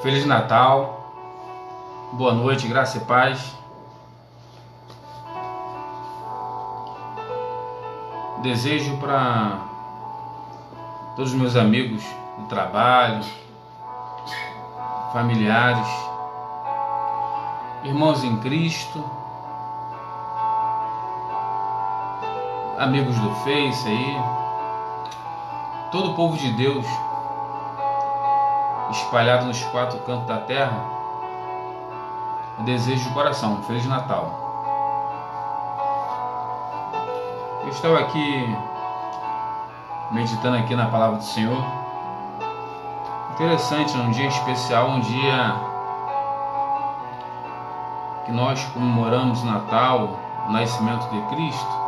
Feliz Natal, boa noite, graça e paz. Desejo para todos os meus amigos do trabalho, familiares, irmãos em Cristo, amigos do Face aí, todo o povo de Deus espalhado nos 4 cantos da terra. Eu desejo de coração, Feliz Natal. Eu estava aqui meditando aqui na palavra do Senhor. Interessante, num dia especial, um dia que nós comemoramos o Natal, o nascimento de Cristo.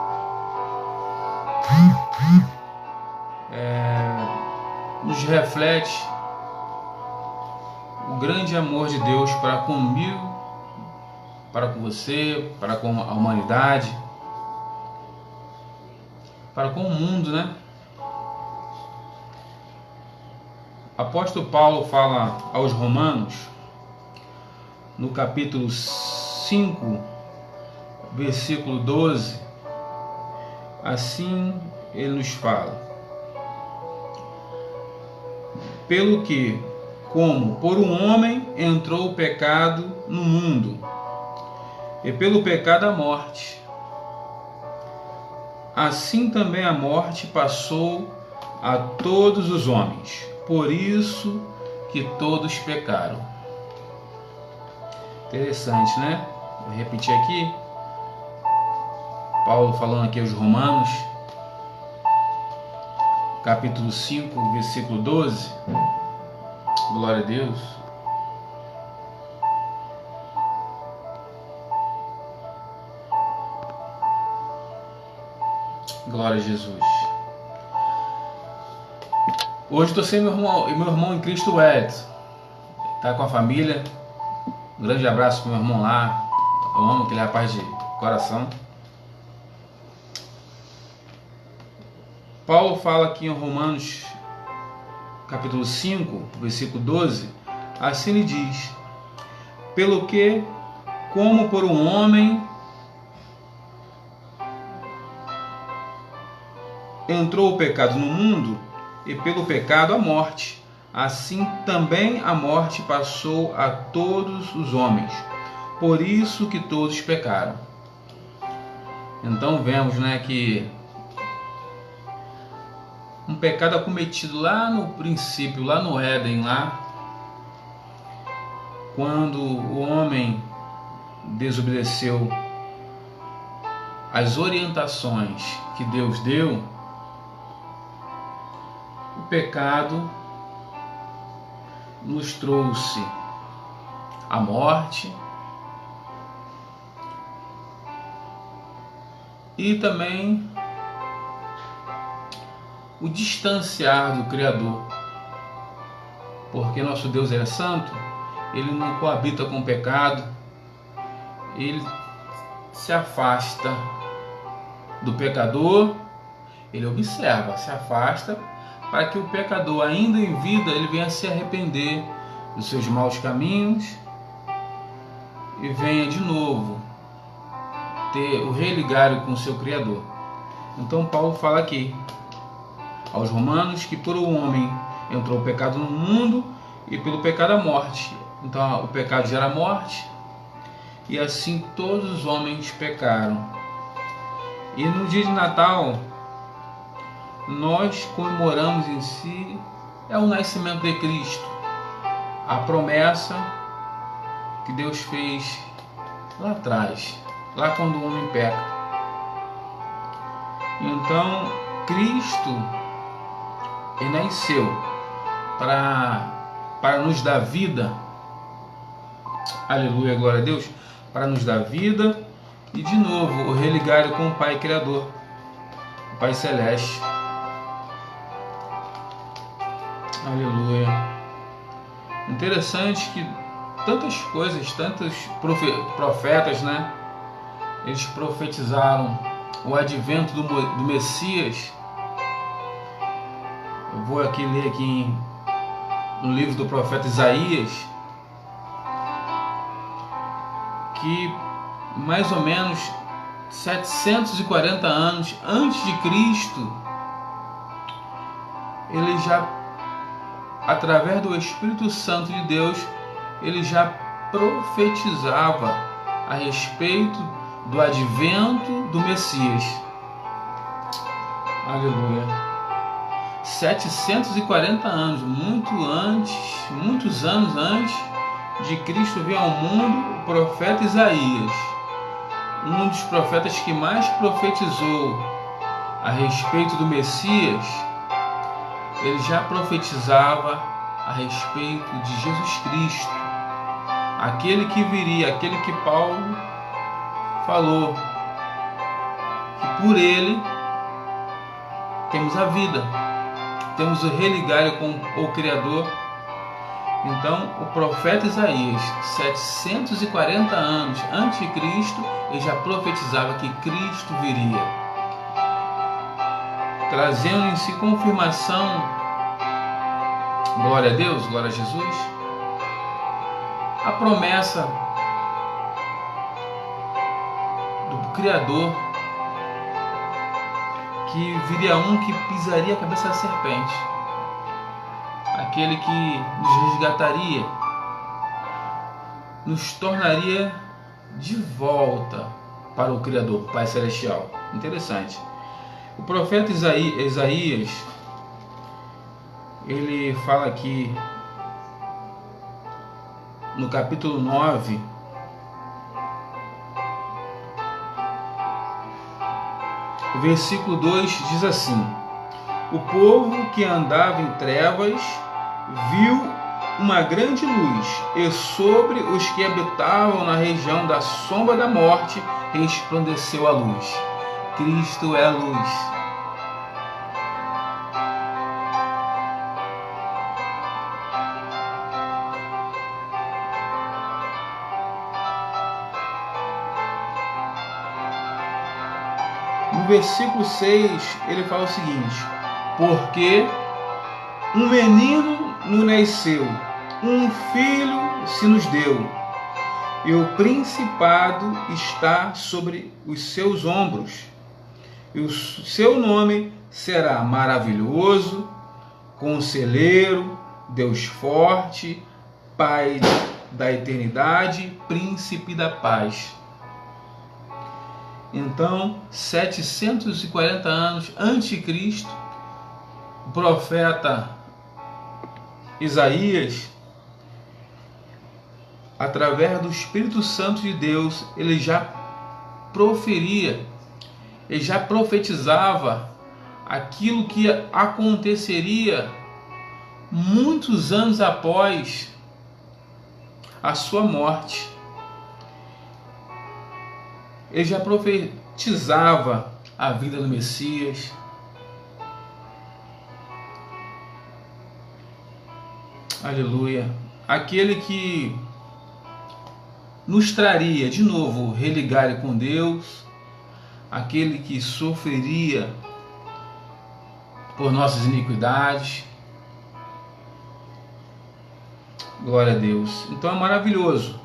Nos reflete o grande amor de Deus para comigo, para com você, para com a humanidade, para com o mundo, né? Apóstolo Paulo fala aos Romanos, no capítulo 5, versículo 12, assim ele nos fala: pelo que, como por um homem entrou o pecado no mundo, e pelo pecado a morte, assim também a morte passou a todos os homens, por isso que todos pecaram. Interessante, né? Vou repetir aqui. Paulo falando aqui aos Romanos, capítulo 5, versículo 12. Glória a Deus. Glória a Jesus. Hoje estou sem meu irmão em Cristo, Edson. Está com a família. Um grande abraço para meu irmão lá. Eu amo aquele rapaz de coração. Paulo fala aqui em Romanos, capítulo 5, versículo 12, assim ele diz: pelo que, como por um homem entrou o pecado no mundo, e pelo pecado a morte, assim também a morte passou a todos os homens, por isso que todos pecaram. Então vemos, né, que um pecado acometido lá no princípio, lá no Éden, lá quando o homem desobedeceu as orientações que Deus deu, o pecado nos trouxe a morte e também o distanciar do Criador, porque nosso Deus é santo, ele não coabita com o pecado, ele se afasta do pecador, ele observa, se afasta, para que o pecador, ainda em vida, ele venha se arrepender dos seus maus caminhos e venha de novo ter o religário com o seu Criador. Então Paulo fala aqui aos Romanos que por um homem entrou o pecado no mundo e pelo pecado a morte. Então o pecado gera morte e assim todos os homens pecaram. E no dia de Natal nós comemoramos em si o nascimento de Cristo, a promessa que Deus fez lá atrás, lá quando o homem peca. Então Cristo, ele nasceu para nos dar vida, aleluia, glória a Deus, para nos dar vida e de novo o religar com o Pai Criador, o Pai Celeste, aleluia. Interessante que tantas coisas, tantos profetas, né, eles profetizaram o advento do Messias. Eu vou aqui ler aqui no livro do profeta Isaías, que mais ou menos 740 anos antes de Cristo, ele já, através do Espírito Santo de Deus, ele já profetizava a respeito do advento do Messias. Aleluia. 740 anos, muitos anos antes de Cristo vir ao mundo, o profeta Isaías, um dos profetas que mais profetizou a respeito do Messias, ele já profetizava a respeito de Jesus Cristo, aquele que viria, aquele que Paulo falou, que por ele temos a vida, temos o religário com o Criador. Então, o profeta Isaías, 740 anos antes de Cristo, ele já profetizava que Cristo viria, trazendo em si confirmação, glória a Deus, glória a Jesus, a promessa do Criador, que viria um que pisaria a cabeça da serpente, aquele que nos resgataria, nos tornaria de volta para o Criador, Pai Celestial. Interessante. O profeta Isaías, ele fala aqui no capítulo 9, o versículo 2 diz assim: o povo que andava em trevas viu uma grande luz, e sobre os que habitavam na região da sombra da morte resplandeceu a luz. Cristo é a luz. No versículo 6, ele fala o seguinte: porque um menino nos nasceu, um filho se nos deu, e o principado está sobre os seus ombros, e o seu nome será Maravilhoso, Conselheiro, Deus Forte, Pai da Eternidade, Príncipe da Paz. Então, 740 anos antes de Cristo, o profeta Isaías, através do Espírito Santo de Deus, ele já proferia, ele já profetizava aquilo que aconteceria muitos anos após a sua morte. Ele já profetizava a vida do Messias. Aleluia. Aquele que nos traria de novo o religar com Deus, aquele que sofreria por nossas iniquidades. Glória a Deus. Então é maravilhoso.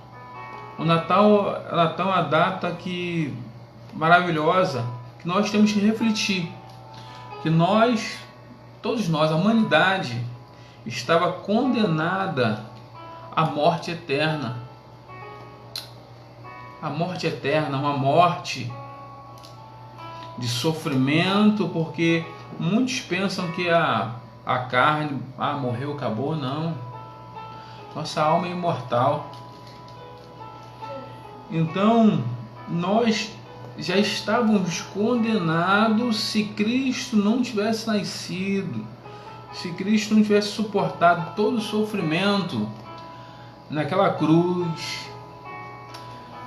O Natal é uma data maravilhosa, que nós temos que refletir, que todos nós, a humanidade, estava condenada à morte eterna. A morte eterna, uma morte de sofrimento, porque muitos pensam que a carne, morreu, acabou. Não. Nossa alma é imortal. Então, nós já estávamos condenados se Cristo não tivesse nascido, se Cristo não tivesse suportado todo o sofrimento naquela cruz,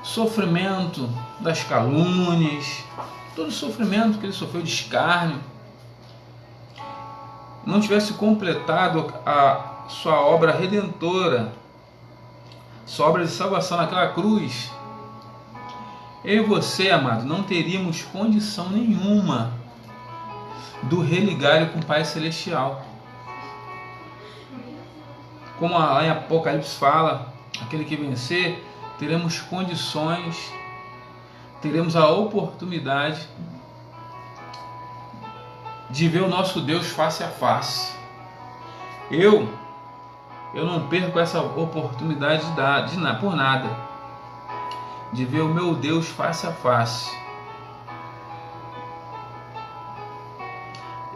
sofrimento das calúnias, todo o sofrimento que ele sofreu de escárnio, não tivesse completado a sua obra redentora, sua obra de salvação naquela cruz, eu e você, amado, não teríamos condição nenhuma do religar com o Pai Celestial. Como lá em Apocalipse fala, aquele que vencer teremos condições, teremos a oportunidade de ver o nosso Deus face a face. Eu não perco essa oportunidade por nada, de ver o meu Deus face a face.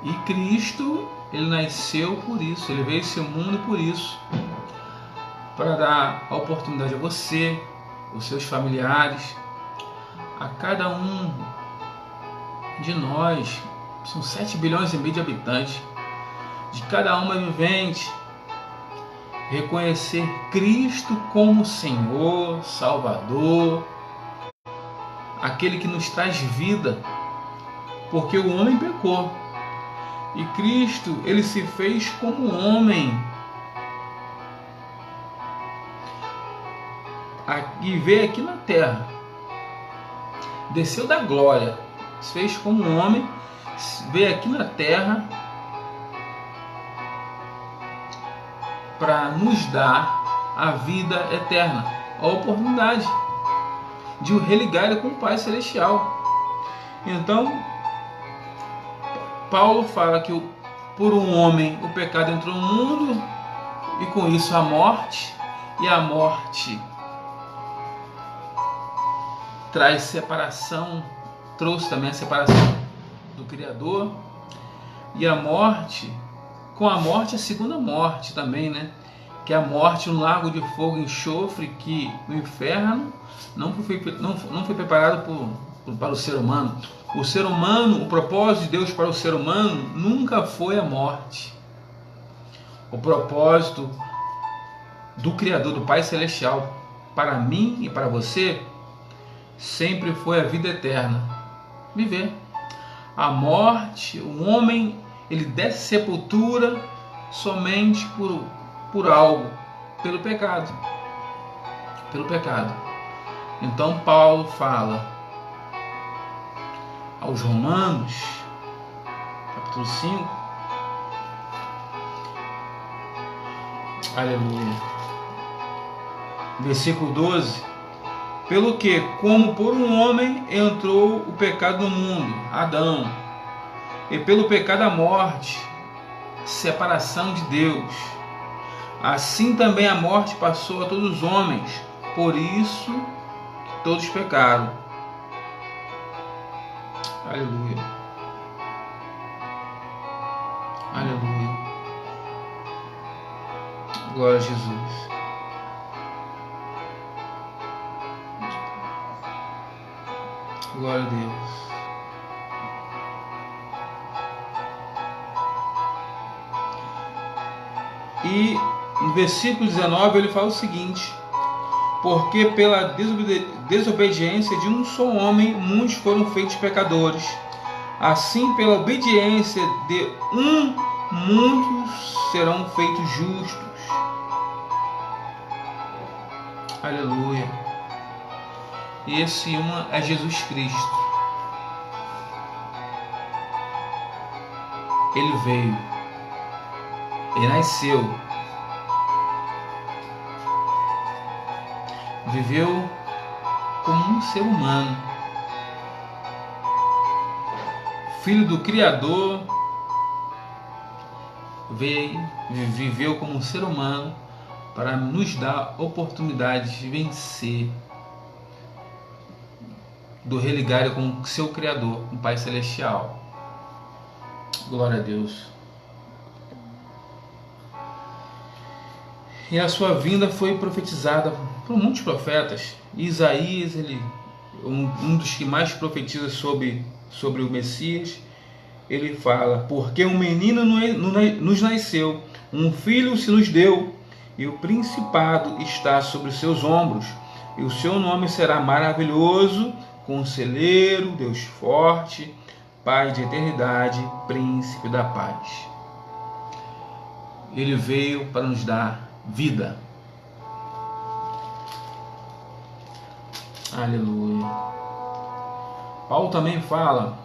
E Cristo, ele nasceu por isso, ele veio a esse mundo por isso, para dar a oportunidade a você, os seus familiares, a cada um de nós. São 7 bilhões e meio de habitantes, de cada alma vivente, reconhecer Cristo como Senhor, Salvador, aquele que nos traz vida, porque o homem pecou e Cristo, ele se fez como homem e veio aqui na terra, desceu da glória, se fez como homem, veio aqui na terra para nos dar a vida eterna, a oportunidade de o religar com o Pai Celestial. Então, Paulo fala que por um homem o pecado entrou no mundo e com isso a morte, e a morte traz separação, trouxe também a separação do Criador, e a morte, com a morte a segunda morte também, né? Que é a morte no lago de fogo e enxofre, que o inferno não foi preparado para o ser humano. O ser humano, o propósito de Deus para o ser humano nunca foi a morte. O propósito do Criador, do Pai Celestial, para mim e para você, sempre foi a vida eterna. Viver. A morte, o homem, ele desce à sepultura somente por algo, pelo pecado. Pelo pecado. Então Paulo fala aos Romanos, capítulo 5, aleluia, versículo 12: pelo que, como por um homem entrou o pecado no mundo, Adão, e pelo pecado a morte, separação de Deus, assim também a morte passou a todos os homens, por isso que todos pecaram. Aleluia. Aleluia. Glória a Jesus. Glória a Deus. E no versículo 19 ele fala o seguinte: porque pela desobediência de um só homem muitos foram feitos pecadores, assim pela obediência de um muitos serão feitos justos. Aleluia. E esse um é Jesus Cristo. Ele veio, ele nasceu, viveu como um ser humano, filho do Criador, viveu como um ser humano para nos dar oportunidade de vencer do religar com o seu Criador, o Pai Celestial. Glória a Deus. E a sua vinda foi profetizada por muitos profetas. Isaías, um dos que mais profetiza sobre o Messias, ele fala: porque um menino nos nasceu, um filho se nos deu, e o principado está sobre os seus ombros, e o seu nome será maravilhoso, Conselheiro, Deus forte, Pai de eternidade, Príncipe da paz. Ele veio para nos dar vida. Aleluia. Paulo também fala,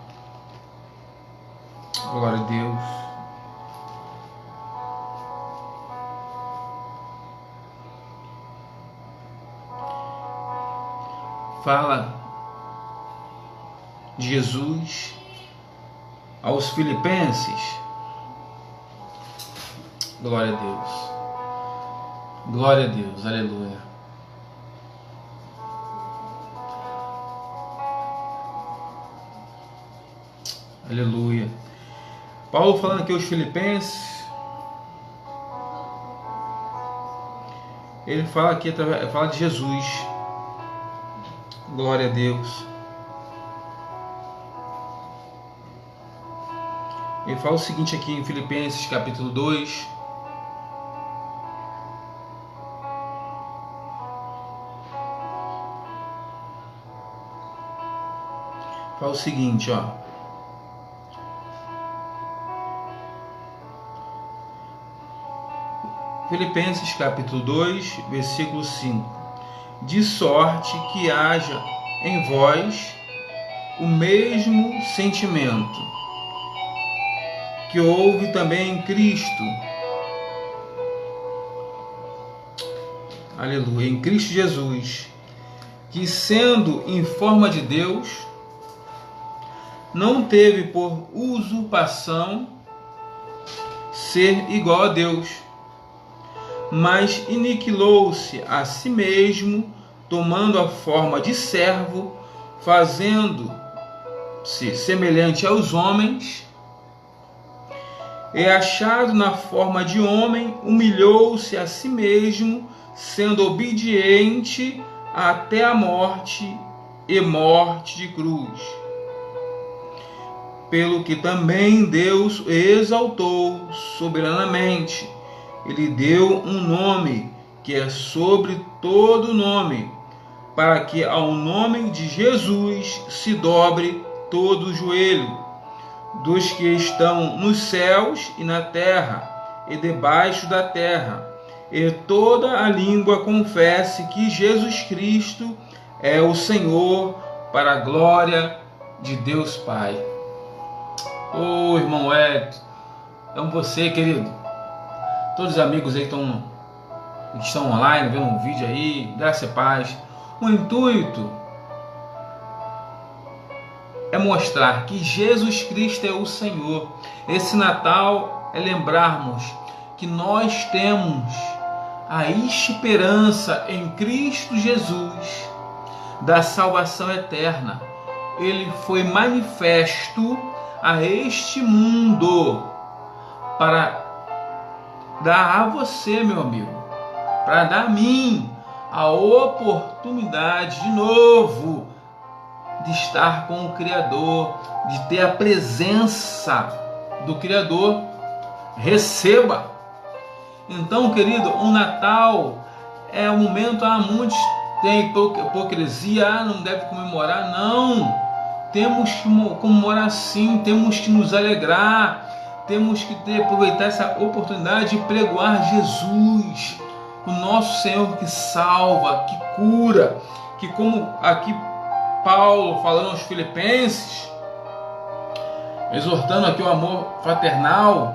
glória a Deus, fala de Jesus aos Filipenses. Glória a Deus. Glória a Deus. Aleluia. Aleluia. Paulo falando aqui aos Filipenses, ele fala aqui, fala de Jesus. Glória a Deus. Ele fala o seguinte aqui em Filipenses capítulo 2. Fala o seguinte, ó. Filipenses capítulo 2, versículo 5. De sorte que haja em vós o mesmo sentimento que houve também em Cristo. Aleluia. Em Cristo Jesus, que sendo em forma de Deus, não teve por usurpação ser igual a Deus, mas aniquilou-se a si mesmo, tomando a forma de servo, fazendo-se semelhante aos homens, e achado na forma de homem, humilhou-se a si mesmo, sendo obediente até a morte e morte de cruz. Pelo que também Deus o exaltou soberanamente, ele deu um nome que é sobre todo nome, para que ao nome de Jesus se dobre todo o joelho, dos que estão nos céus e na terra e debaixo da terra, e toda a língua confesse que Jesus Cristo é o Senhor, para a glória de Deus Pai. Ô irmão Edson, então você, querido, todos os amigos aí que estão online, vendo um vídeo aí, graça e paz. O intuito é mostrar que Jesus Cristo é o Senhor. Esse Natal é lembrarmos que nós temos a esperança em Cristo Jesus da salvação eterna. Ele foi manifesto a este mundo para dar a você, meu amigo, para dar a mim a oportunidade de novo de estar com o Criador, de ter a presença do Criador. Receba! Então, querido, o Natal é um momento, muitos têm hipocrisia, não deve comemorar. Não! Temos que comemorar sim, temos que nos alegrar, temos que aproveitar essa oportunidade de pregoar Jesus, o nosso Senhor que salva, que cura, que como aqui Paulo falando aos Filipenses, exortando aqui o amor fraternal,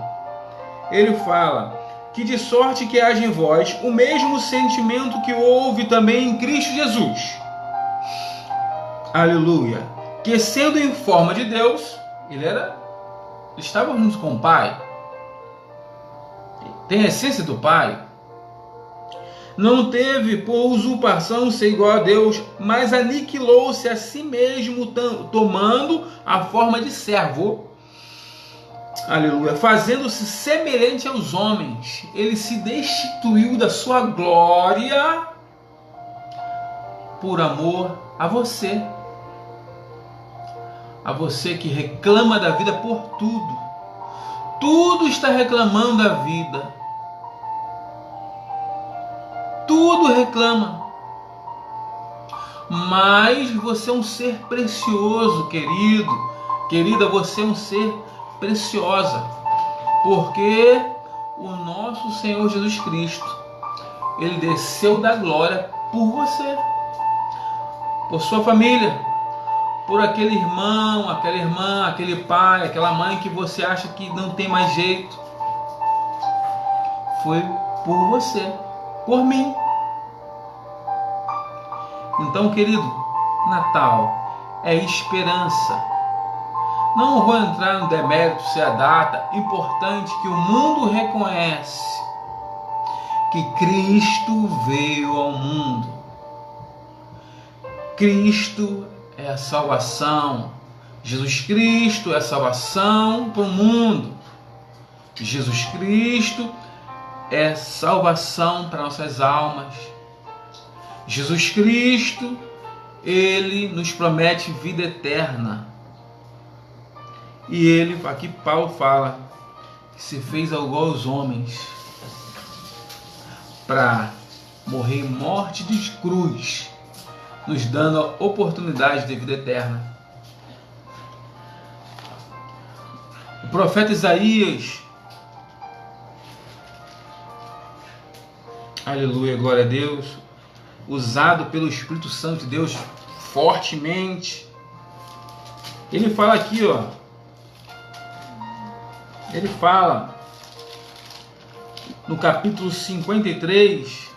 ele fala que de sorte que haja em vós o mesmo sentimento que houve também em Cristo Jesus. Aleluia. Que sendo em forma de Deus, ele estava junto com o Pai, tem a essência do Pai, não teve por usurpação ser igual a Deus, mas aniquilou-se a si mesmo, tomando a forma de servo. Aleluia. Fazendo-se semelhante aos homens, ele se destituiu da sua glória por amor a você. A você que reclama da vida por tudo. Tudo está reclamando da vida. Tudo reclama. Mas você é um ser precioso, querido. Querida, você é um ser preciosa. Porque o nosso Senhor Jesus Cristo, ele desceu da glória por você, por sua família, por aquele irmão, aquela irmã, aquele pai, aquela mãe que você acha que não tem mais jeito. Foi por você, por mim. Então, querido, Natal é esperança. Não vou entrar no demérito se a data, importante que o mundo reconhece que Cristo veio ao mundo. Cristo é a salvação. Jesus Cristo é a salvação para o mundo. Jesus Cristo é salvação para nossas almas. Jesus Cristo, Ele nos promete vida eterna. E Ele, aqui Paulo fala, que se fez igual aos homens para morrer morte de cruz, nos dando a oportunidade de vida eterna. O profeta Isaías, aleluia, glória a Deus, usado pelo Espírito Santo de Deus fortemente, ele fala aqui, ó, ele fala no capítulo 53,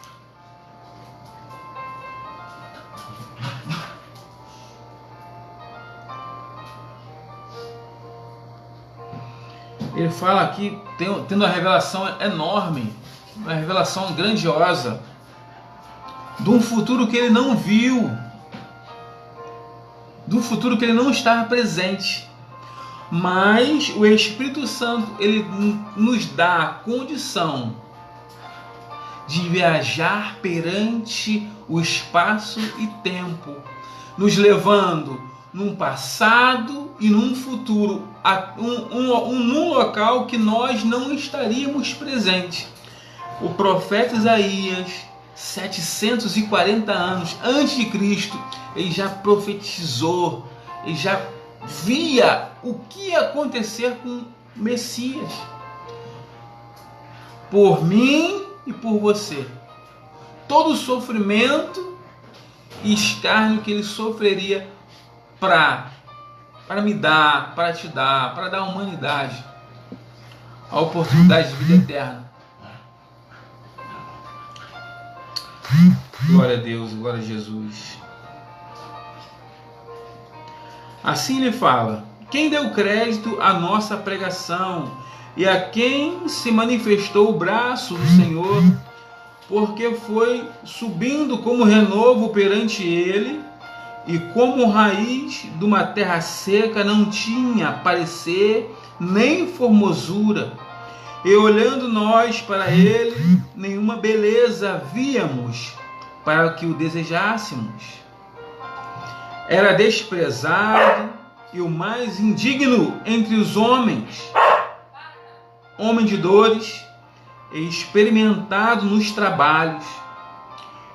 ele fala aqui, tendo uma revelação enorme, uma revelação grandiosa, de um futuro que ele não viu, de um futuro que ele não estava presente. Mas o Espírito Santo, ele nos dá a condição de viajar perante o espaço e tempo, nos levando num passado e num futuro, num local que nós não estaríamos presentes. O profeta Isaías, 740 anos antes de Cristo, ele já profetizou, ele já via o que ia acontecer com o Messias, por mim e por você. Todo o sofrimento e escárnio que ele sofreria para me dar, para te dar, para dar à humanidade a oportunidade de vida eterna. Glória a Deus, glória a Jesus. Assim ele fala: quem deu crédito à nossa pregação e a quem se manifestou o braço do Senhor, porque foi subindo como renovo perante ele, e como raiz de uma terra seca, não tinha parecer nem formosura. E olhando nós para ele, nenhuma beleza víamos para que o desejássemos. Era desprezado e o mais indigno entre os homens, homem de dores, experimentado nos trabalhos,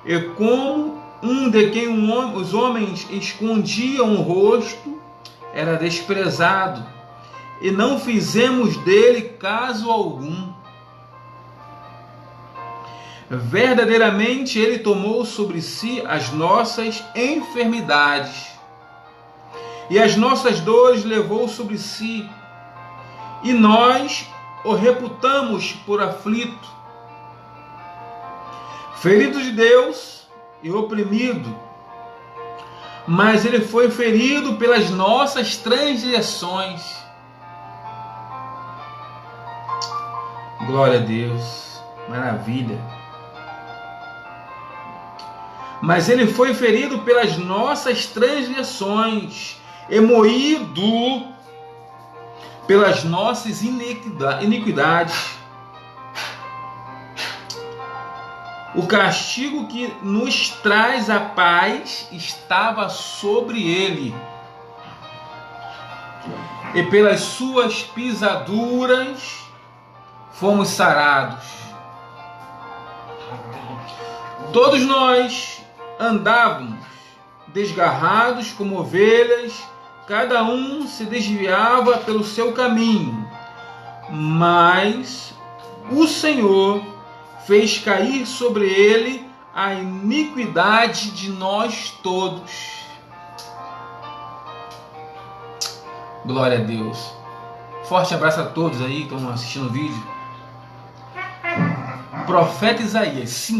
e como um de quem os homens escondiam o rosto, era desprezado, e não fizemos dele caso algum. Verdadeiramente ele tomou sobre si as nossas enfermidades, e as nossas dores levou sobre si, e nós o reputamos por aflito, ferido de Deus e oprimido, mas ele foi ferido pelas nossas transgressões. Glória a Deus, maravilha. Mas ele foi ferido pelas nossas transgressões e moído pelas nossas iniquidades. O castigo que nos traz a paz estava sobre ele, e pelas suas pisaduras fomos sarados. Todos nós andávamos desgarrados como ovelhas, cada um se desviava pelo seu caminho, mas o Senhor fez cair sobre ele a iniquidade de nós todos. Glória a Deus. Forte abraço a todos aí que estão assistindo o vídeo. Profeta Isaías,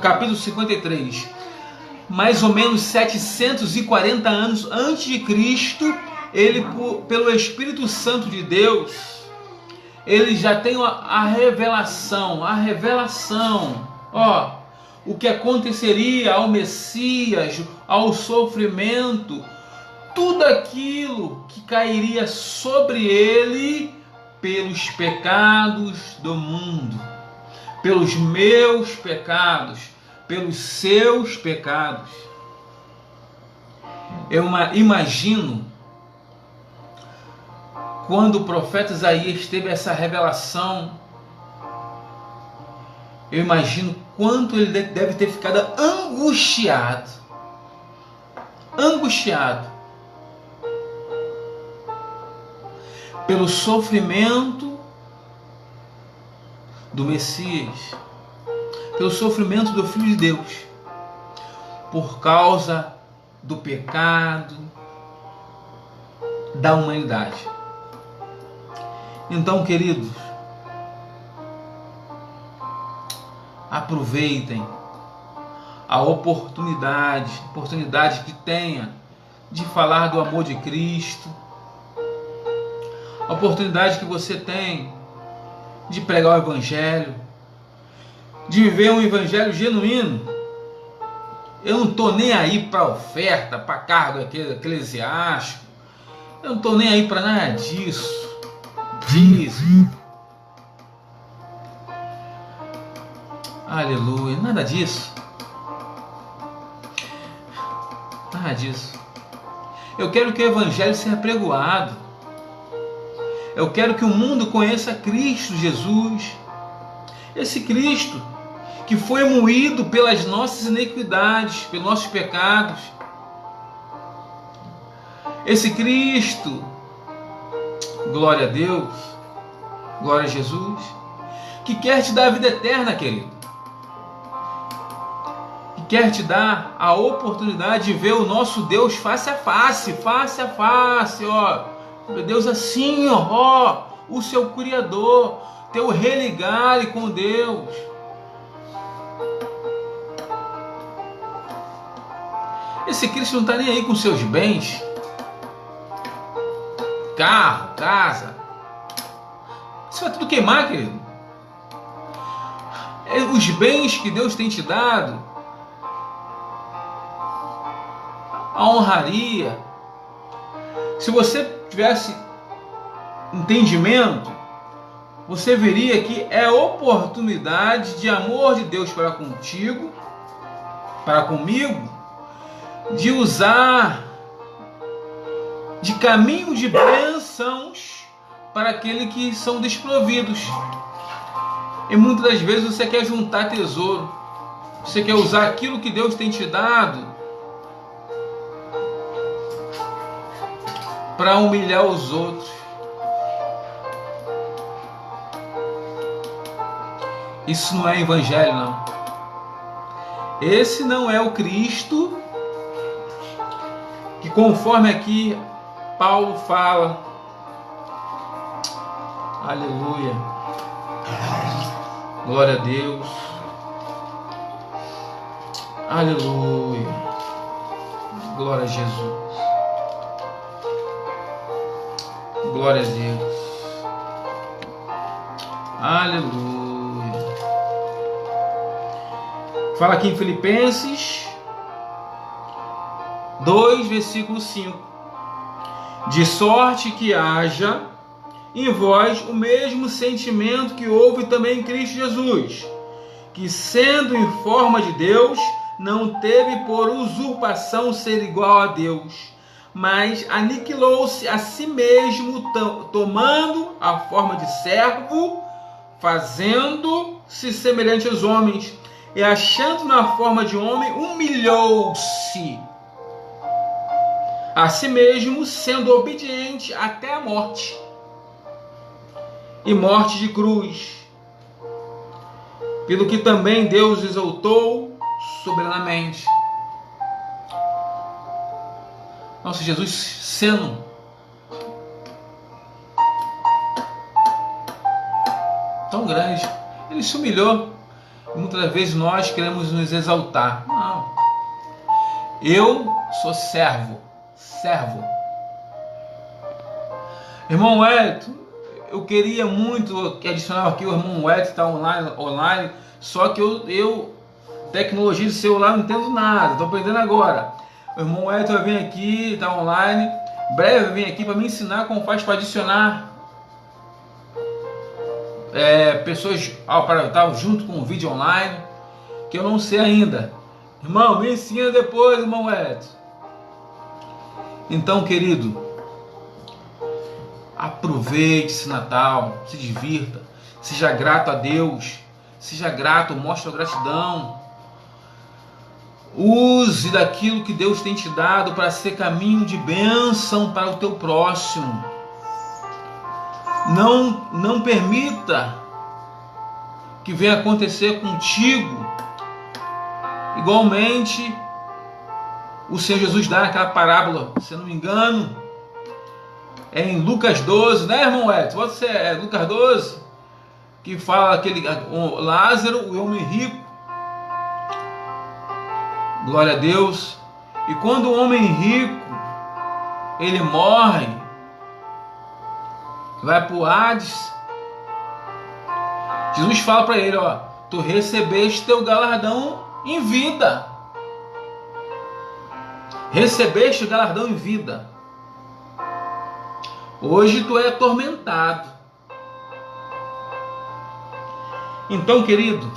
capítulo 53. mais ou menos 740 anos antes de Cristo, ele, pelo Espírito Santo de Deus, ele já tem a revelação, ó, o que aconteceria ao Messias, ao sofrimento, tudo aquilo que cairia sobre ele pelos pecados do mundo, pelos meus pecados, pelos seus pecados. Eu imagino quando o profeta Isaías teve essa revelação, eu imagino quanto ele deve ter ficado angustiado, pelo sofrimento do Messias, pelo sofrimento do Filho de Deus, por causa do pecado da humanidade. Então, queridos, aproveitem a oportunidade que tenha de falar do amor de Cristo, a oportunidade que você tem de pregar o Evangelho, de viver um Evangelho genuíno. Eu não estou nem aí para oferta, para cargo eclesiástico, eu não estou nem aí para nada disso. Aleluia, nada disso. Eu quero que o Evangelho seja pregoado. Eu quero que o mundo conheça Cristo Jesus, esse Cristo que foi moído pelas nossas iniquidades, pelos nossos pecados, esse Cristo, glória a Deus, glória a Jesus, que quer te dar a vida eterna, querido, que quer te dar a oportunidade de ver o nosso Deus face a face, ó, Deus assim, ó, o seu Criador, teu religare com Deus. Esse Cristo não está nem aí com seus bens, carro, casa, isso vai tudo queimar, querido. Os bens que Deus tem te dado, a honraria, se você tivesse entendimento, você veria que é oportunidade de amor de Deus para contigo, para comigo, de usar de caminho de bênçãos para aqueles que são desprovidos. E muitas das vezes você quer juntar tesouro, você quer usar aquilo que Deus tem te dado para humilhar os outros. Isso não é evangelho, não. Esse não é o Cristo que, conforme aqui Paulo fala, aleluia, glória a Deus, aleluia, glória a Jesus, glória a Deus, aleluia. Fala aqui em Filipenses 2, versículo 5. De sorte que haja em vós o mesmo sentimento que houve também em Cristo Jesus, que sendo em forma de Deus, não teve por usurpação ser igual a Deus, mas aniquilou-se a si mesmo, tomando a forma de servo, fazendo-se semelhante aos homens, e achando na forma de homem, humilhou-se a si mesmo, sendo obediente até a morte, e morte de cruz, pelo que também Deus exaltou soberanamente. Nosso Jesus sendo tão grande, ele se humilhou. Muitas vezes nós queremos nos exaltar. Não. Eu sou servo. Irmão Wellington, eu queria muito adicionar aqui o irmão Wellington, está online, só que eu tecnologia de celular não entendo nada, estou aprendendo agora. O irmão Wellington vai vir aqui, está online, breve vai vir aqui para me ensinar como faz para adicionar pessoas para estar junto com o vídeo online, que eu não sei ainda. Irmão, me ensina depois, irmão Wellington. Então, querido, aproveite esse Natal, se divirta, seja grato a Deus, seja grato, mostre a gratidão. Use daquilo que Deus tem te dado para ser caminho de bênção para o teu próximo. Não permita que venha acontecer contigo igualmente o Senhor Jesus dá aquela parábola, se eu não me engano, é em Lucas 12, né, irmão Edson? Você é Lucas 12, que fala o Lázaro, o homem rico, glória a Deus. E quando o homem rico ele morre, vai para o Hades, Jesus fala para ele, ó, tu recebeste teu galardão em vida. Recebeste o galardão em vida. Hoje tu é atormentado. Então, querido,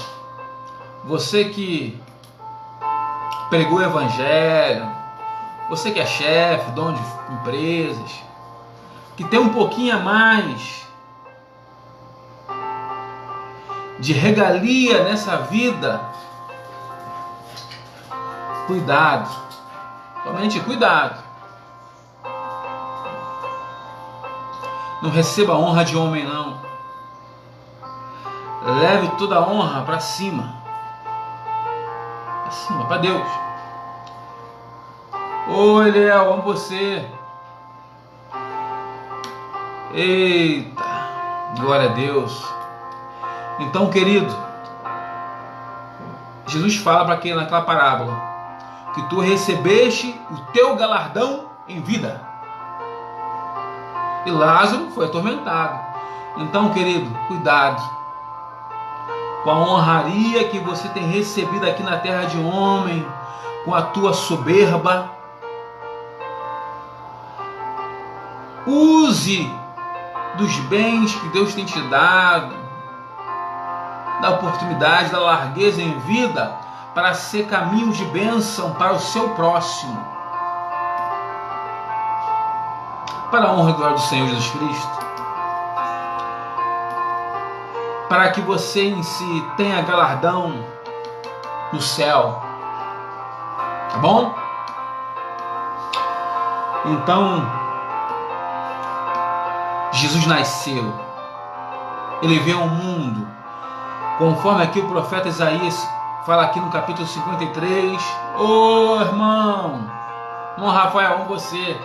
você que pregou o evangelho, você que é chefe, dono de empresas, que tem um pouquinho a mais de regalia nessa vida, cuidado, somente cuidado. Não receba honra de homem, não. Leve toda a honra para cima. Para cima, para Deus. Oi, Léo, amo você. Eita, glória a Deus. Então, querido, Jesus fala para quem naquela parábola que tu recebeste o teu galardão em vida. E Lázaro foi atormentado. Então, querido, cuidado com a honraria que você tem recebido aqui na terra de homem, com a tua soberba. Use dos bens que Deus tem te dado, da oportunidade, da largueza em vida, para ser caminho de bênção para o seu próximo. Para a honra e glória do Senhor Jesus Cristo. Para que você em si tenha galardão no céu. Tá bom? Então, Jesus nasceu. Ele veio ao mundo. Conforme aqui o profeta Isaías fala aqui no capítulo 53. Ô irmão, irmão Rafael, amo você.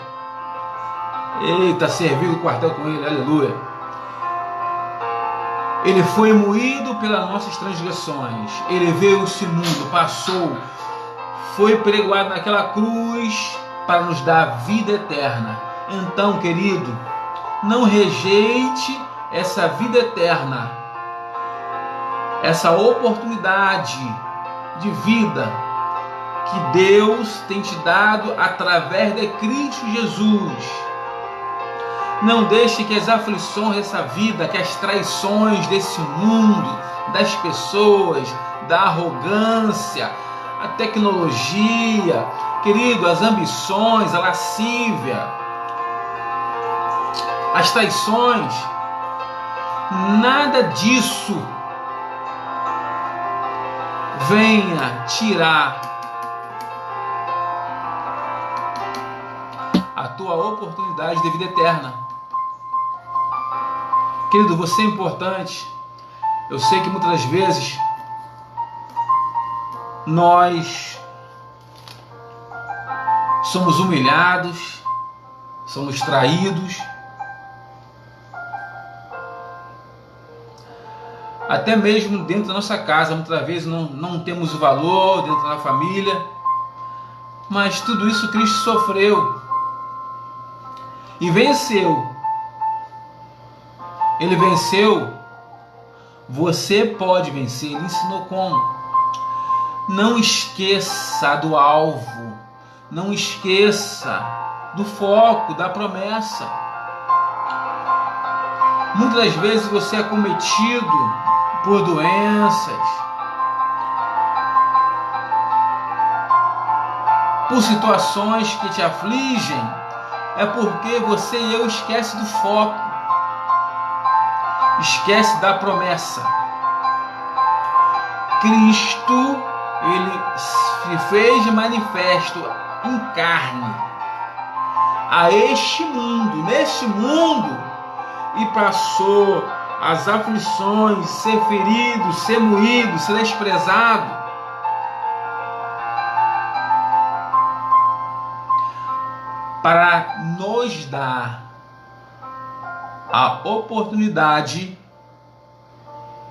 Eita, serviu o quartel com ele, aleluia. Ele foi moído pelas nossas transgressões. Ele veio esse mundo, passou, foi pregoado naquela cruz para nos dar vida eterna. Então, querido, não rejeite essa vida eterna, essa oportunidade de vida que Deus tem te dado através de Cristo Jesus. Não deixe que as aflições dessa vida, que as traições desse mundo, das pessoas, da arrogância, a tecnologia, querido, as ambições, a lascívia, as traições, nada disso venha tirar a tua oportunidade de vida eterna. Querido, você é importante. Eu sei que muitas das vezes nós somos humilhados, somos traídos, até mesmo dentro da nossa casa, muitas vezes não temos o valor dentro da família, Mas tudo isso Cristo sofreu e venceu. Ele venceu. Você pode vencer. Ele ensinou como. Não esqueça do alvo. Não esqueça do foco, da promessa. Muitas das vezes você é cometido por doenças, por situações que te afligem, é porque você e eu esquece do foco, esquece da promessa. Cristo, ele se fez manifesto em carne a este mundo, neste mundo, e passou as aflições, ser ferido, ser moído, ser desprezado, para nos dar a oportunidade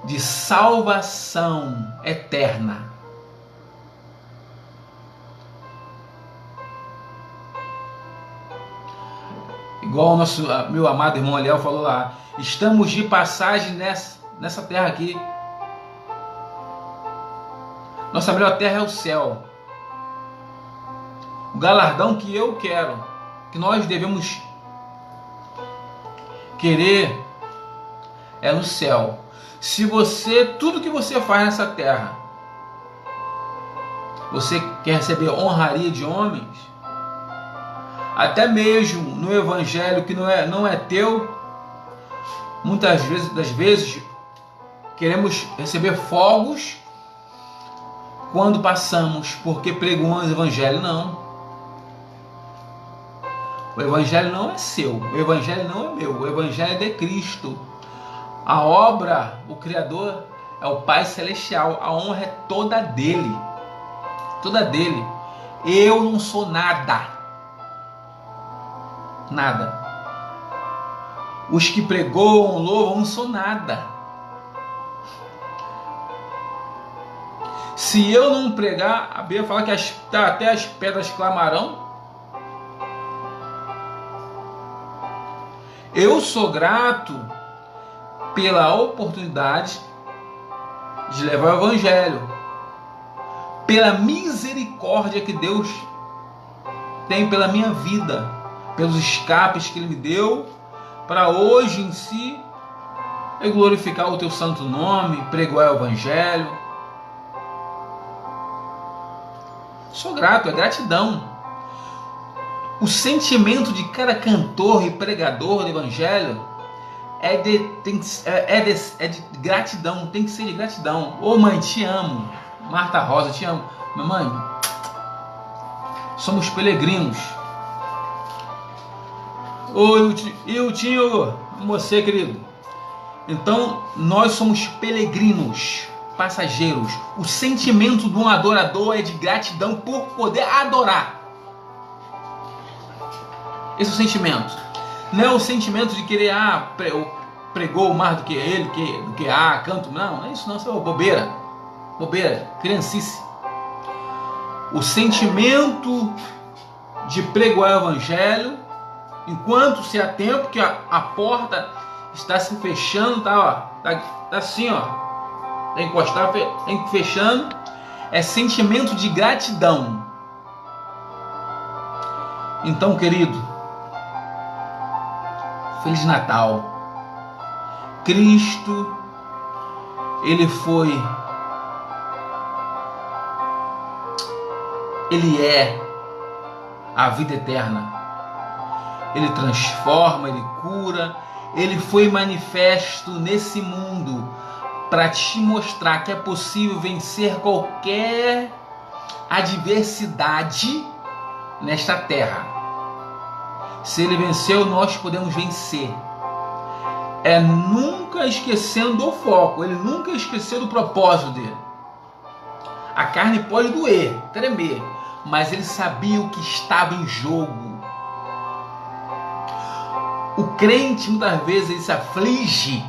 de salvação eterna. Igual o nosso meu amado irmão Eliel falou lá, estamos de passagem nessa terra aqui. Nossa melhor terra é o céu. O galardão que eu quero, que nós devemos querer, é no céu. Se você, tudo que você faz nessa terra, você quer receber honraria de homens, até mesmo no evangelho que não é teu, muitas vezes queremos receber fogos quando passamos, porque pregamos o evangelho. Não. O evangelho não é seu, o evangelho não é meu, o evangelho é de Cristo. A obra, o Criador é o Pai Celestial, a honra é toda dele. Toda dele. Eu não sou nada. Nada. Os que pregoam, louvam, não são nada. Se eu não pregar, a Bíblia fala que até as pedras clamarão. Eu sou grato pela oportunidade de levar o evangelho, pela misericórdia que Deus tem pela minha vida, pelos escapes que Ele me deu, para hoje em si eu glorificar o Teu santo nome, pregoar o evangelho. Sou grato, é gratidão. O sentimento de cada cantor e pregador do evangelho é de gratidão, tem que ser de gratidão. Ô mãe, te amo. Marta Rosa, te amo. Mamãe, somos peregrinos. Ô Iltinho, você querido. Então, nós somos peregrinos, passageiros. O sentimento de um adorador é de gratidão por poder adorar. Esse é o sentimento. Não é o sentimento de querer, pregou mais do que ele, do que canto. Não é isso não, isso é bobeira. Bobeira, criancice. O sentimento de pregoar o evangelho, enquanto se há tempo que a porta está se fechando, tá assim, tem que encostar, tem que fechando, é sentimento de gratidão. Então, querido, Feliz Natal. Cristo, Ele é a vida eterna. Ele transforma, Ele cura. Ele foi manifesto nesse mundo para te mostrar que é possível vencer qualquer adversidade nesta terra. Se Ele venceu, nós podemos vencer. É nunca esquecendo do foco. Ele nunca esqueceu do propósito dele. A carne pode doer, tremer, mas ele sabia o que estava em jogo. O crente muitas vezes ele se aflige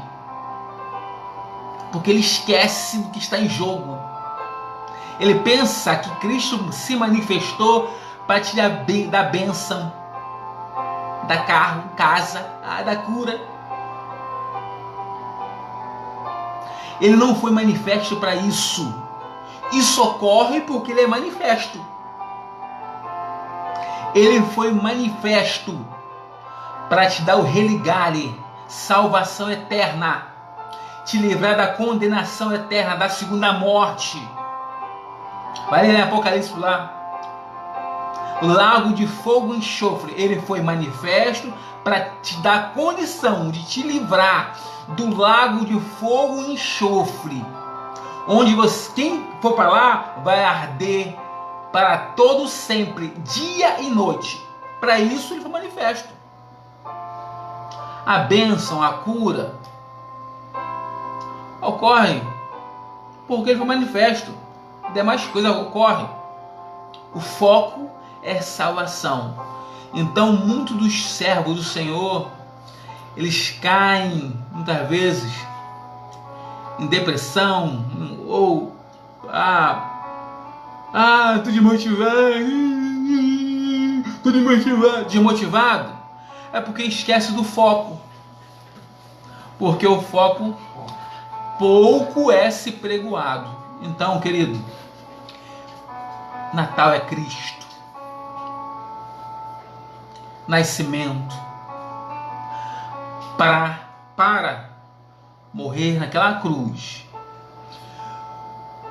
porque ele esquece do que está em jogo. Ele pensa que Cristo se manifestou para te dar bênção, dar carro, casa, da cura. Ele não foi manifesto para isso. Isso ocorre porque ele é manifesto. Ele foi manifesto para te dar o religare, salvação eterna, te livrar da condenação eterna, da segunda morte. Vai ler em Apocalipse lá. O lago de fogo e enxofre, ele foi manifesto para te dar condição de te livrar do lago de fogo e enxofre, onde quem for para lá vai arder para todo sempre, dia e noite. Para isso ele foi manifesto. A bênção, a cura ocorre porque ele foi manifesto. Demais coisas ocorrem. O foco é salvação. Então muitos dos servos do Senhor, eles caem muitas vezes em depressão ou tô desmotivado, é porque esquece do foco. Porque o foco pouco é se pregoado. Então, querido, Natal é Cristo. Nascimento para morrer naquela cruz,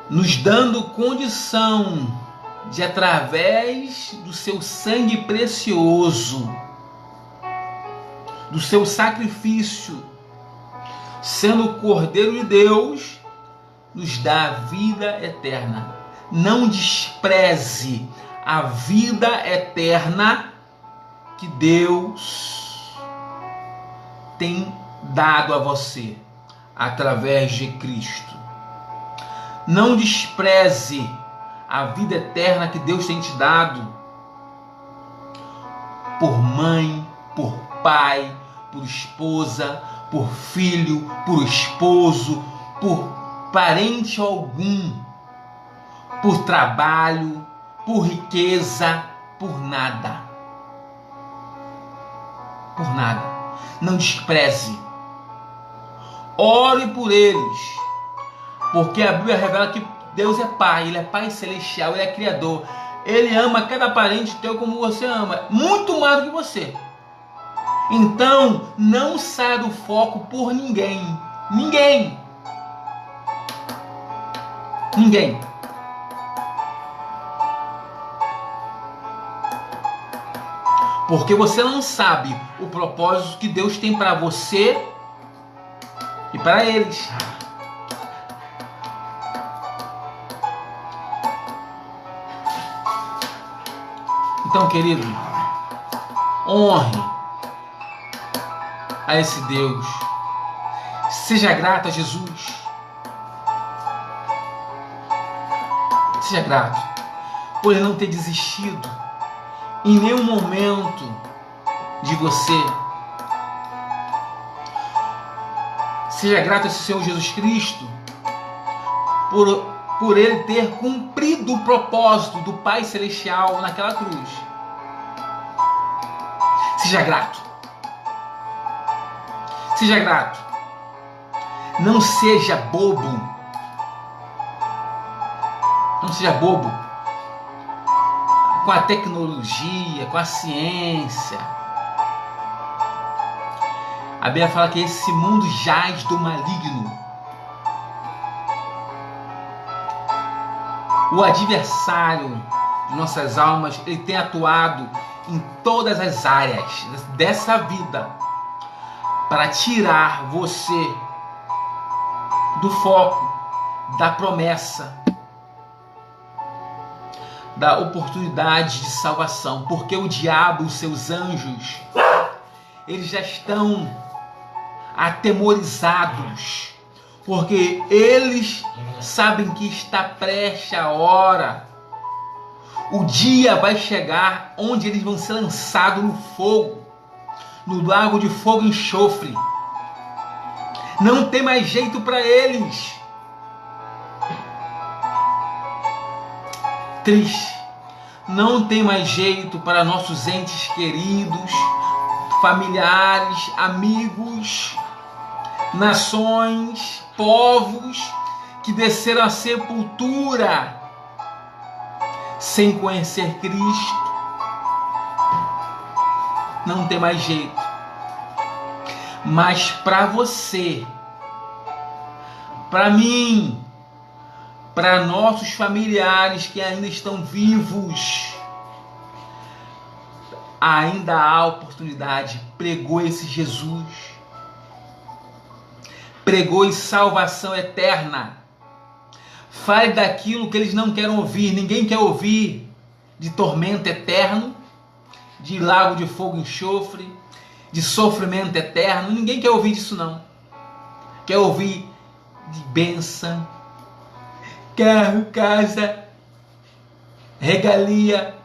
nos dando condição de, através do seu sangue precioso, do seu sacrifício, sendo o Cordeiro de Deus, nos dá a vida eterna. Não despreze a vida eterna que Deus tem dado a você através de Cristo. Não despreze a vida eterna que Deus tem te dado por mãe, por pai, por esposa, por filho, por esposo, por parente algum, por trabalho, por riqueza, por nada. Por nada. Não despreze. Ore por eles, porque a Bíblia revela que Deus é Pai, Ele é Pai Celestial, Ele é Criador. Ele ama cada parente teu como você ama, muito mais do que você. Então, não saia do foco por ninguém. Ninguém. Ninguém. Porque você não sabe o propósito que Deus tem para você e para eles. Então, querido, honre a esse Deus. Seja grato a Jesus. Seja grato por Ele não ter desistido em nenhum momento de você. Seja grato a esse Senhor Jesus Cristo por Ele ter cumprido o propósito do Pai Celestial naquela cruz. Seja grato. Seja grato. Não seja bobo. Não seja bobo com a tecnologia, com a ciência. A Bíblia fala que esse mundo jaz do maligno. O adversário de nossas almas, ele tem atuado em todas as áreas dessa vida para tirar você do foco, da promessa, da oportunidade de salvação, porque o diabo e os seus anjos, eles já estão atemorizados, porque eles sabem que está prestes a hora. O dia vai chegar onde eles vão ser lançados no fogo, no lago de fogo e enxofre. Não tem mais jeito para eles. Triste. Não tem mais jeito para nossos entes queridos, familiares, amigos, nações, povos que desceram à sepultura sem conhecer Cristo. Não tem mais jeito. Mas para você, para mim, para nossos familiares que ainda estão vivos, ainda há oportunidade. Pregou esse Jesus, pregou salvação eterna. Fale daquilo que eles não querem ouvir. Ninguém quer ouvir de tormento eterno, de lago de fogo e enxofre, de sofrimento eterno. Ninguém quer ouvir disso, não. Quer ouvir de bênção, carro, casa, regalia.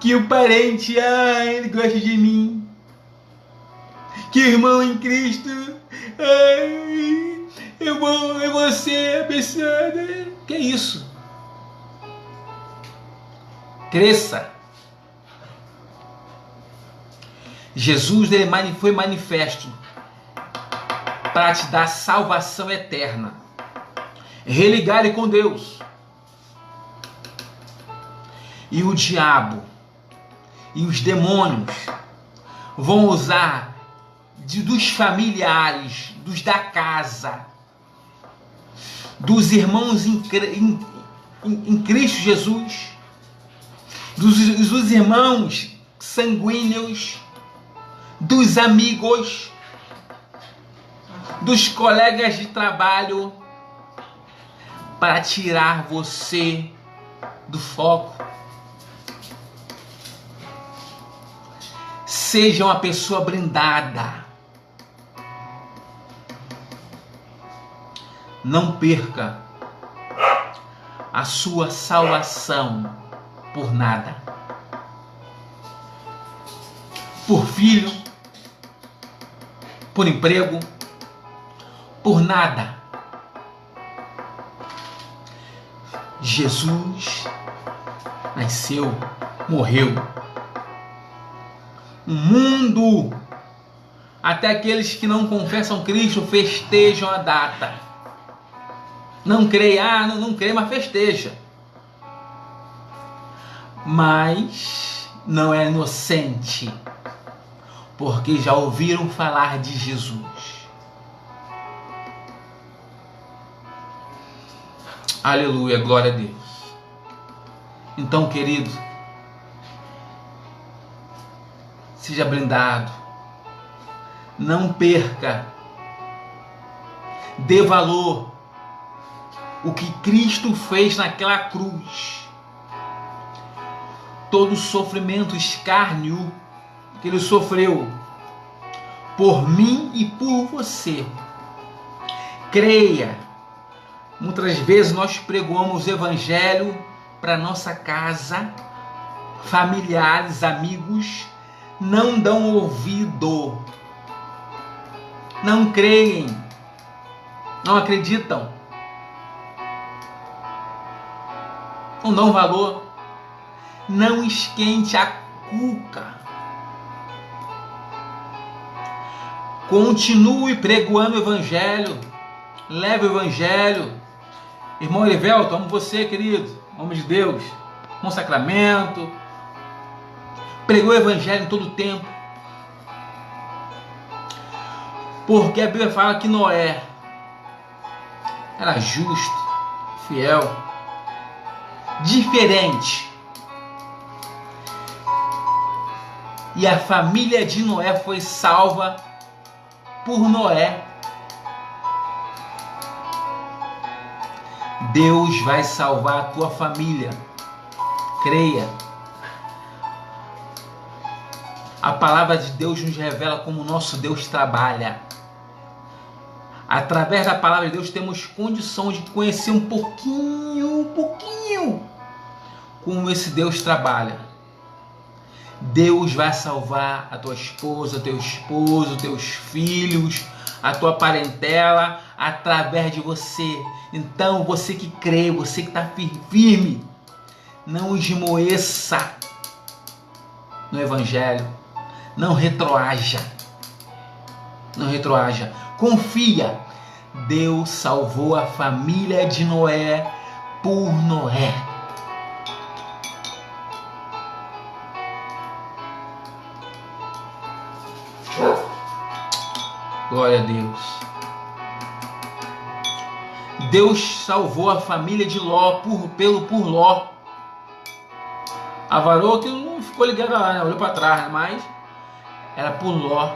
Que o parente, ele gosta de mim. Que o irmão em Cristo, eu vou ser abençoado. Que isso? Cresça. Jesus foi manifesto para te dar salvação eterna. Religare com Deus. E o diabo e os demônios vão usar dos familiares, dos da casa, dos irmãos em Cristo Jesus, dos irmãos sanguíneos, dos amigos, dos colegas de trabalho, para tirar você do foco. Seja uma pessoa blindada. Não perca a sua salvação por nada. Por filho, por emprego, por nada. Jesus nasceu, morreu. O mundo, até aqueles que não confessam Cristo, festejam a data. Não creem, não creem, mas festeja. Mas não é inocente, porque já ouviram falar de Jesus. Aleluia, glória a Deus. Então, querido, seja blindado. Não perca. Dê valor o que Cristo fez naquela cruz. Todo o sofrimento, escárnio que Ele sofreu por mim e por você. Creia. Muitas vezes nós pregamos o Evangelho para nossa casa, familiares, amigos, não dão ouvido, não creem, não acreditam, não dão valor. Não esquente a cuca. Continue pregando o Evangelho. Leve o Evangelho. Irmão Erivelto, amo você, querido. Homem de Deus. Com sacramento. Pregou o Evangelho em todo o tempo. Porque a Bíblia fala que Noé era justo, fiel, diferente. E a família de Noé foi salva por Noé. Deus vai salvar a tua família. Creia. A palavra de Deus nos revela como o nosso Deus trabalha. Através da palavra de Deus temos condição de conhecer um pouquinho como esse Deus trabalha. Deus vai salvar a tua esposa, teu esposo, teus filhos, a tua parentela, através de você. Então, você que crê, você que está firme, Não esmoeça no Evangelho. Não retroaja. Não retroaja. Confia. Deus salvou a família de Noé por Noé. Glória a Deus. Deus salvou a família de Ló por Ló. A varoa que não ficou ligada lá, né? Olhou para trás, mas era por Ló.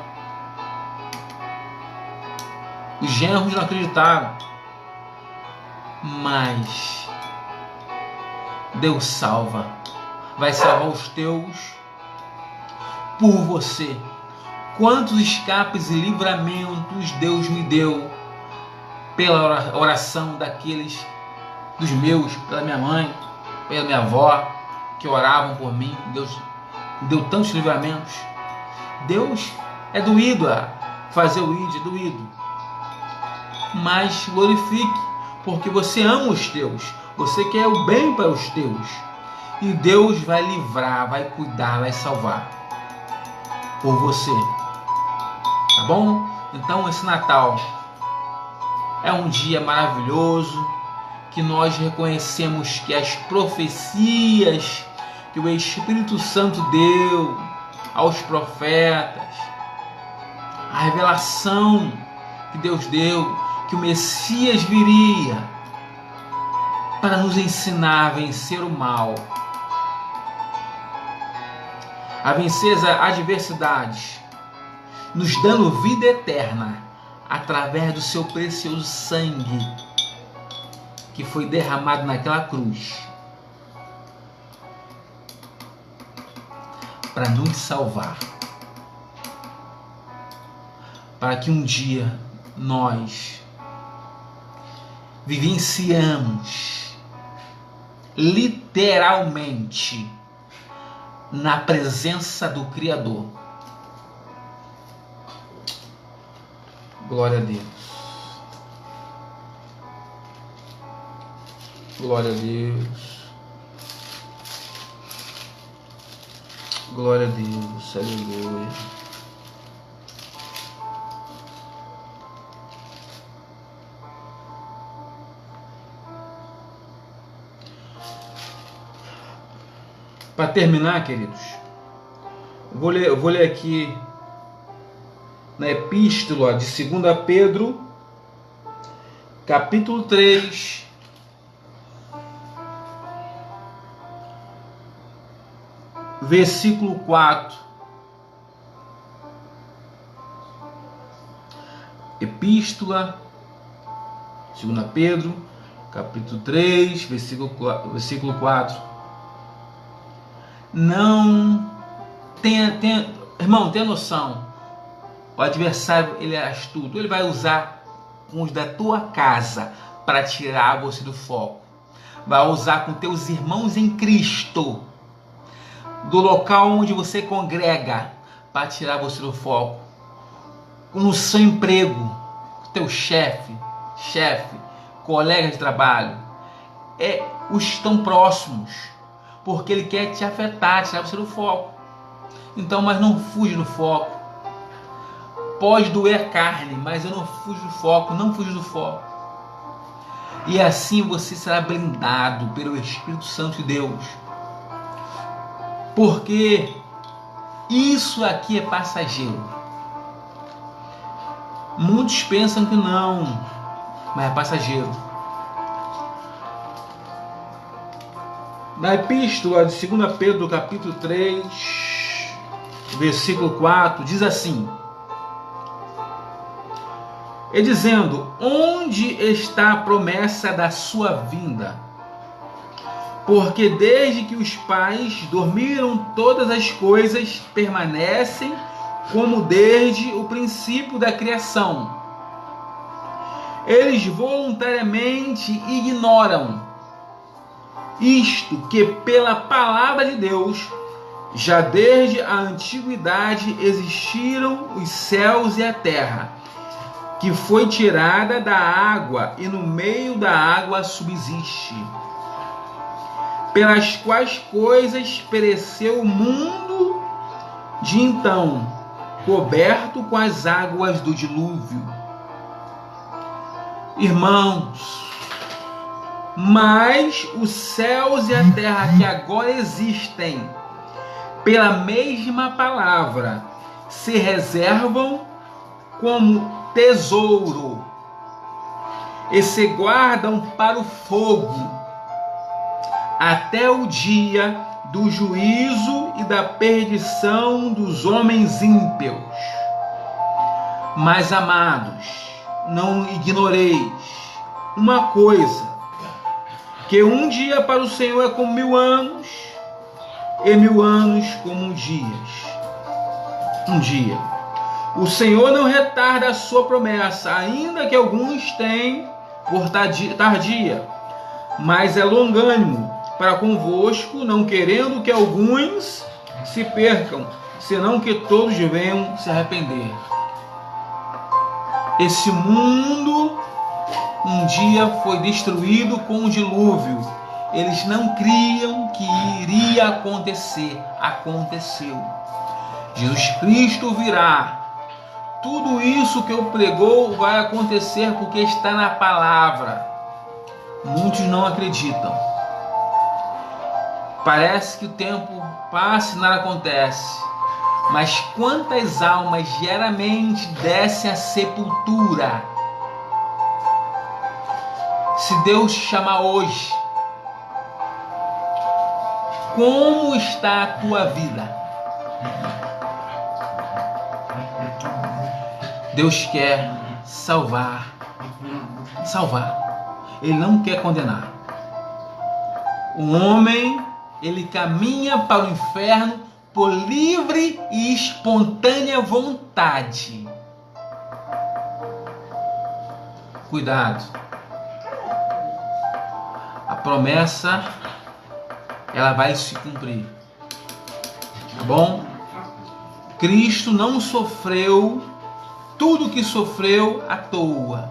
Os genros não acreditaram. Mas Deus salva. Vai salvar os teus por você. Quantos escapes e livramentos Deus me deu pela oração daqueles, dos meus, pela minha mãe, pela minha avó, que oravam por mim. Deus me deu tantos livramentos. Deus é doído a fazer o ID, é doído. Mas glorifique, porque você ama os teus, você quer o bem para os teus. E Deus vai livrar, vai cuidar, vai salvar por você. Tá bom? Então esse Natal é um dia maravilhoso, que nós reconhecemos que as profecias que o Espírito Santo deu aos profetas, a revelação que Deus deu, que o Messias viria para nos ensinar a vencer o mal, a vencer as adversidades, nos dando vida eterna através do seu precioso sangue que foi derramado naquela cruz para nos salvar, para que um dia nós vivenciamos literalmente na presença do Criador. Glória a Deus. Glória a Deus. Glória a Deus. Aleluia. Para terminar, queridos, eu vou ler aqui na epístola de 2 Pedro, capítulo 3, versículo 4. Epístola, 2 Pedro, capítulo 3, versículo 4. Não irmão, tenha noção. O adversário, ele é astuto. Ele vai usar com os da tua casa para tirar você do foco. Vai usar com teus irmãos em Cristo, do local onde você congrega, para tirar você do foco. No seu emprego, teu chefe, colega de trabalho, os tão próximos, porque ele quer te afetar, tirar você do foco. Então, mas não fuja do foco. Pode doer a carne, mas eu não fujo do foco, não fujo do foco. E assim você será blindado pelo Espírito Santo de Deus. Porque isso aqui é passageiro. Muitos pensam que não, mas é passageiro. Na epístola de 2 Pedro, capítulo 3, versículo 4, diz assim: e dizendo, onde está a promessa da sua vinda? Porque desde que os pais dormiram, todas as coisas permanecem como desde o princípio da criação. Eles voluntariamente ignoram isto, que pela palavra de Deus, já desde a antiguidade existiram os céus e a terra, que foi tirada da água e no meio da água subsiste. pelas quais coisas pereceu o mundo de então, coberto com as águas do dilúvio. Irmãos, mas os céus e a terra que agora existem, pela mesma palavra, se reservam como tesouro e se guardam para o fogo, até o dia do juízo e da perdição dos homens ímpios. Mas, amados, não ignoreis uma coisa, que um dia para o Senhor é como 1000 anos, e 1000 anos como um dia. O Senhor não retarda a sua promessa, ainda que alguns tenham por tardia, mas é longânimo para convosco, não querendo que alguns se percam, senão que todos venham se arrepender. Esse mundo um dia foi destruído com o dilúvio. Eles não criam que iria acontecer. Aconteceu. Jesus Cristo virá. Tudo isso que eu pregou vai acontecer porque está na palavra. Muitos não acreditam. Parece que o tempo passa e nada acontece. Mas quantas almas diariamente descem à sepultura? Se Deus te chamar hoje, como está a tua vida? Deus quer salvar. Ele não quer condenar. O homem, ele caminha para o inferno por livre e espontânea vontade. Cuidado. A promessa, ela vai se cumprir. Tá bom? Cristo não sofreu tudo o que sofreu à toa.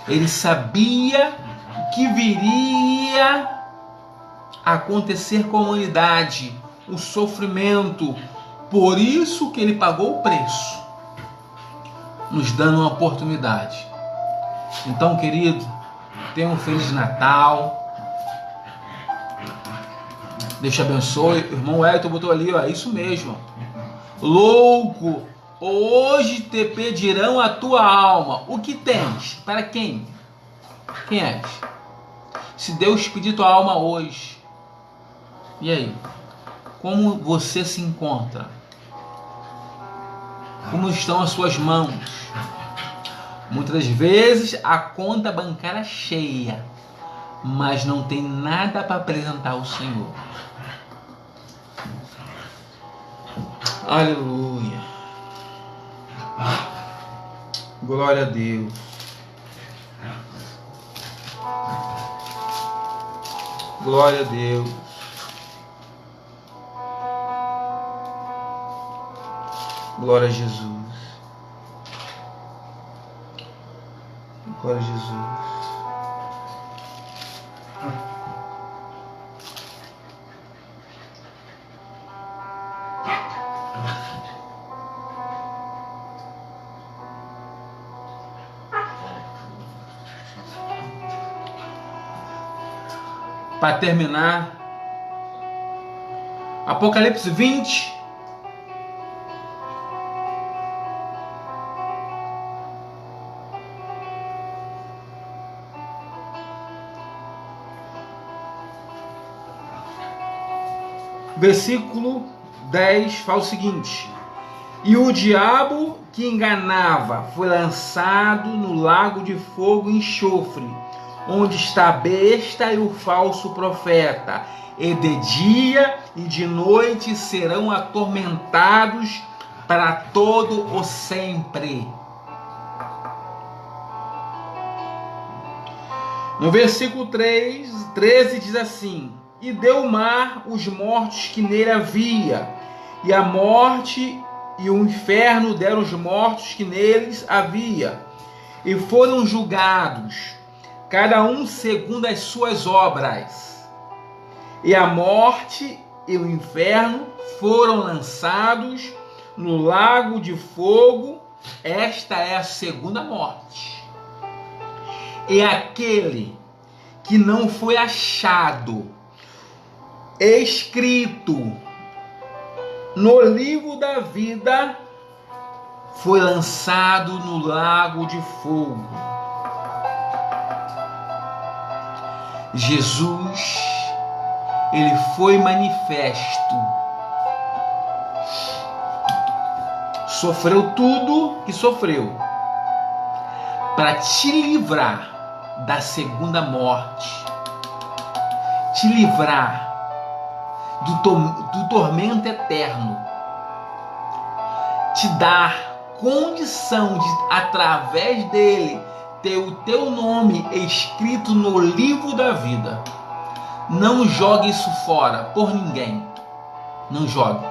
Ele sabia o que viria a acontecer com a humanidade, o sofrimento. Por isso que ele pagou o preço, nos dando uma oportunidade. Então, querido, tenha um Feliz Natal. Deus te abençoe. O irmão Elton botou ali, ó, isso mesmo. Louco, hoje te pedirão a tua alma. O que tens? Para quem? Quem és? Se Deus pedir tua alma hoje, e aí? Como você se encontra? Como estão as suas mãos? Muitas vezes a conta bancária cheia, mas não tem nada para apresentar ao Senhor. Aleluia. Glória a Deus. Glória a Deus. Glória a Jesus. Glória a Jesus. Para terminar, Apocalipse 20, versículo 10 fala o seguinte: e o diabo que enganava foi lançado no lago de fogo e enxofre, onde está a besta e o falso profeta, e de dia e de noite serão atormentados para todo o sempre. No versículo 13 diz assim: e deu o mar os mortos que nele havia, e a morte e o inferno deram os mortos que neles havia, e foram julgados, cada um segundo as suas obras. E a morte e o inferno foram lançados no lago de fogo. Esta é a segunda morte. E aquele que não foi achado escrito no livro da vida foi lançado no lago de fogo. Jesus, ele foi manifesto, sofreu tudo que sofreu para te livrar da segunda morte, te livrar do tormento eterno, te dar condição de, através dele, ter o teu nome escrito no livro da vida. Não jogue isso fora por ninguém. Não jogue.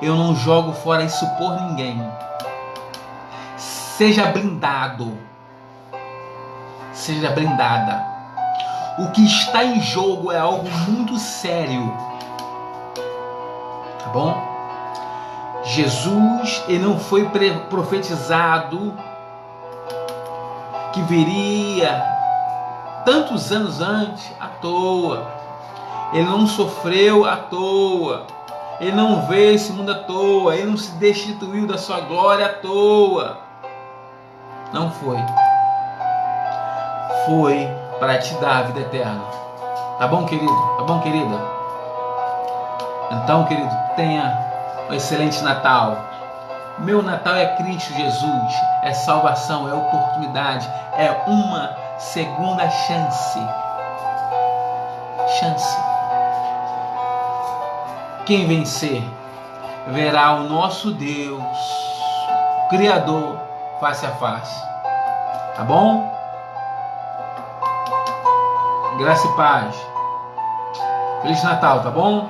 Eu não jogo fora isso por ninguém. Seja blindado. Seja blindada. O que está em jogo é algo muito sério. Tá bom? Jesus, ele não foi profetizado que viria tantos anos antes à toa. Ele não sofreu à toa. Ele não veio esse mundo à toa. Ele não se destituiu da sua glória à toa. Não foi. Foi para te dar a vida eterna. Tá bom, querido? Tá bom, querida? Então, querido, tenha um excelente Natal. Meu Natal é Cristo Jesus. É salvação, é oportunidade. É uma segunda chance. Quem vencer verá o nosso Deus, Criador, face a face. Tá bom? Graça e paz. Feliz Natal, tá bom?